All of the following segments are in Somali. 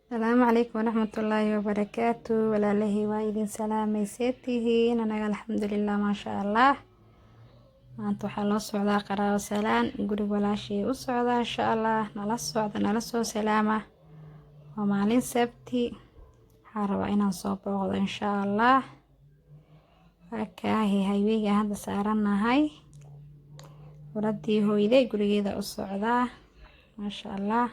السلام عليكم ورحمة الله وبركاته ولا لهي وايدين سلامي سيتيهين أنا الحمد لله ما شاء الله maanta waxaa loo socdaa qaraabo salaan guriga walaashii u socdaa insha Allah nala socda nala soo salaama waa maalin sabti waxaan rabaa inaan soo booqdo insha Allah wakaahi haywiga hadda saaranahay waradii hooyday gurigeeda u socdaa ma sha Allah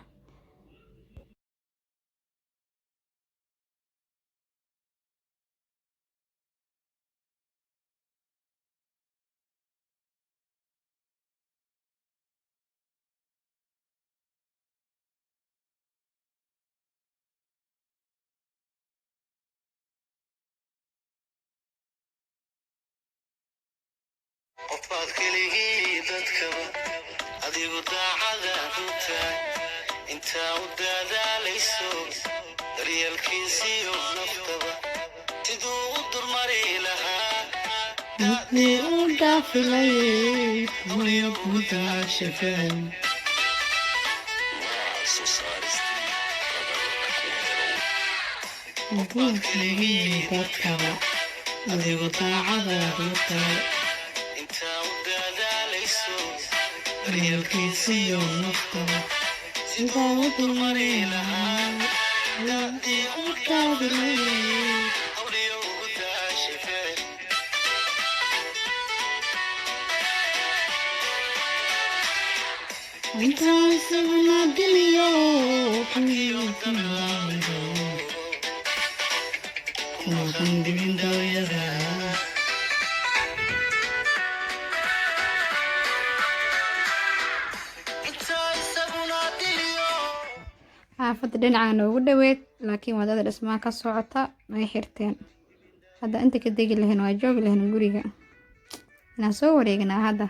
qofbaad keligii dadkaba adigu daacada u tahay intaa u dadaalayso daryeelkiisiyo naftaba siduu u durmari lahaa daadii u dhaafilayay hooyabuudaa shafeen qofbaad keligii dadkaba adigu daacada u tahay daryeelkiisiyo naftaba siduu u durmari lahaa daadii u dhaafilayay hooyabuudaa shafeen intaan isaguna diliyo xagiyo kanaado kuma qandibin dawiyada xaafadda dhinaca noogu dhaweyd laakiin wadada dhismaha ka socota ay xirteen hadda inta ka degi lahayn waa joogi lahayn guriga inaan soo wareegnaa hadda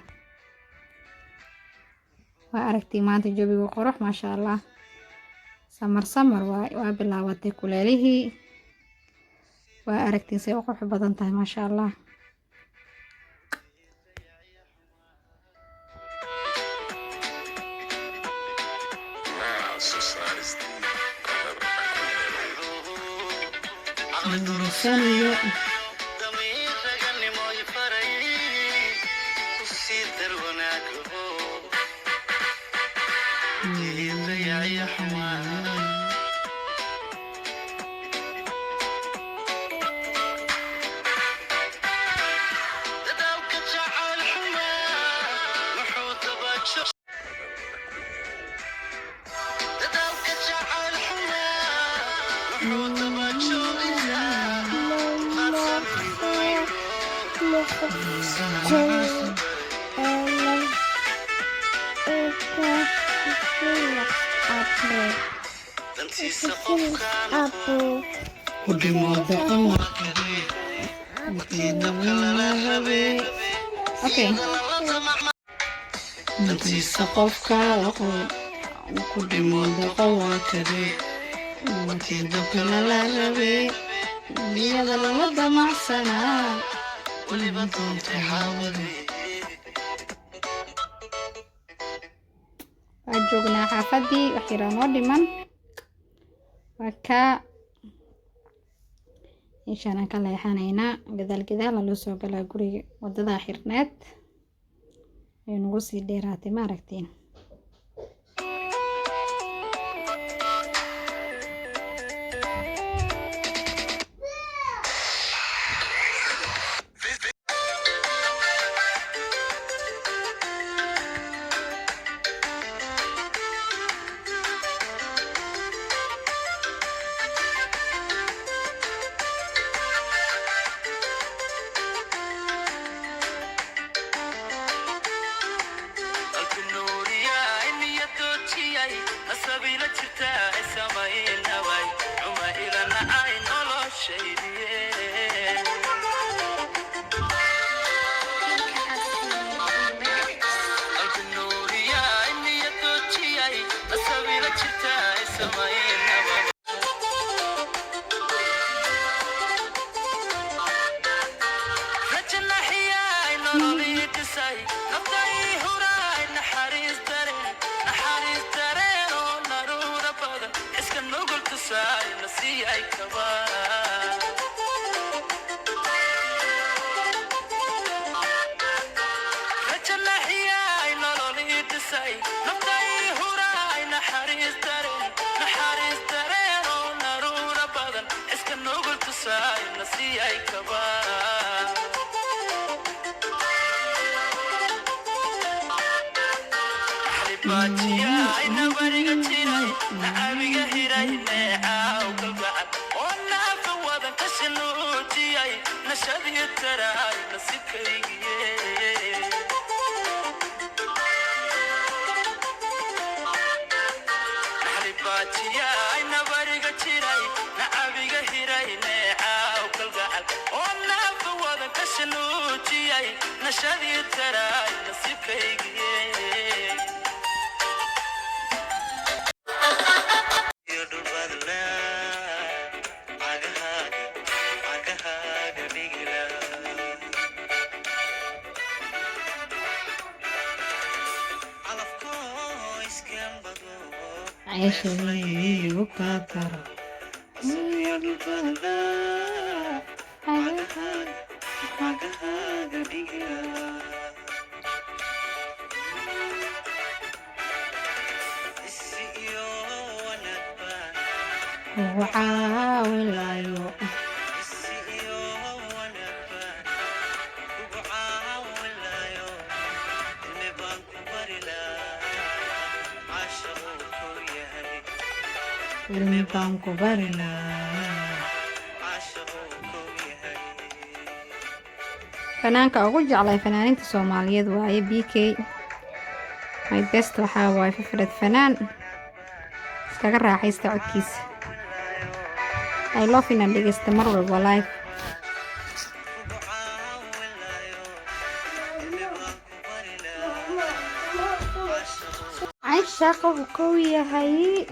waa aragtay maanta jawiga qurux maasha Allah samar waa bilaabatay kuleelihii waa aragtay say u qurux badan tahay maasha Allah Sanayo damiir raganimo i faray ku sii dar wanaago diidaya xumaan dadaalka jacayl xumaan wuxuu dabajo dadaalka jacayl xumaan wuxuu dabajoogiyaa dantiisa qofkaan ku dhimooda amarkade waqtiidabkalala rabee dantiisa qofka ku dhimooda qawaakade waqtiidabkalala rabee niyada lala damacsanaa weliba doontay xaawadee waa joognaa xaafadii wax yaraa noo dhiman waa kaa meeshaan ka leexanaynaa gadaal loo soo galaa guriga wadada xirneed ay nagu sii dheeraatay ma aragtiin qalbi nuuri tusay nasiyay kaba rajana xiyay nololi tusay naftay huray naxariis dareen oo naruura badan iska nugul tusay nasiyay kaba bajiya ina bariga jiray nabiga hiray neecaw kalgacal oo naafa wadan ka shanuujiyay nashadii taray nasibkaygiye bajiya ina bariga jiray nabiga hiray neecaw kalgacal oo naafa wadan ka shanuujiyay nashadii taray nasibkaygiye عيشني وكاكر وعاول عيو ilmibanku barila fanaanka ugu jeclay fanaaninta Soomaaliyeed waaye BK my best waxa waaye favorite fanaan iskaga raaxaysta codkiisa I love in and dhegeysta mar walba live Aisha qofku yahay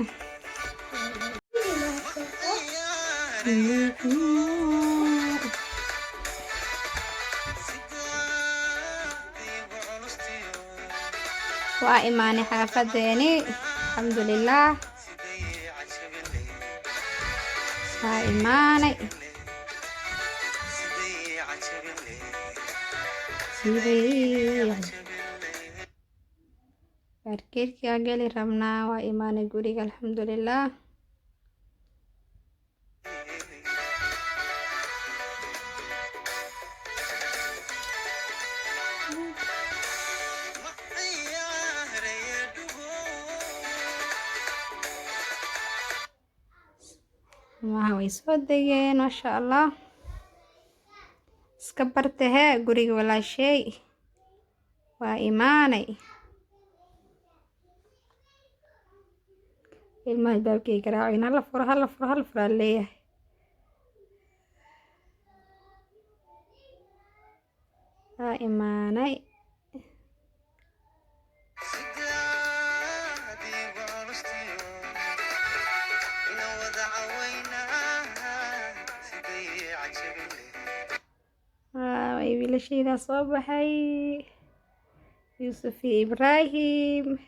waa imaanay xaafadeeni alxamdulilah waa imaanay barkeedka gali rabnaa waa imaanay guriga alxamdulilah ما هو يسودين ما شاء الله سكبرتها قريق ولا شيء وإيماني الماء بابكي قراعين هلا فرها ليه إيماني wiilashayda soo baxay Yusuf Ibrahim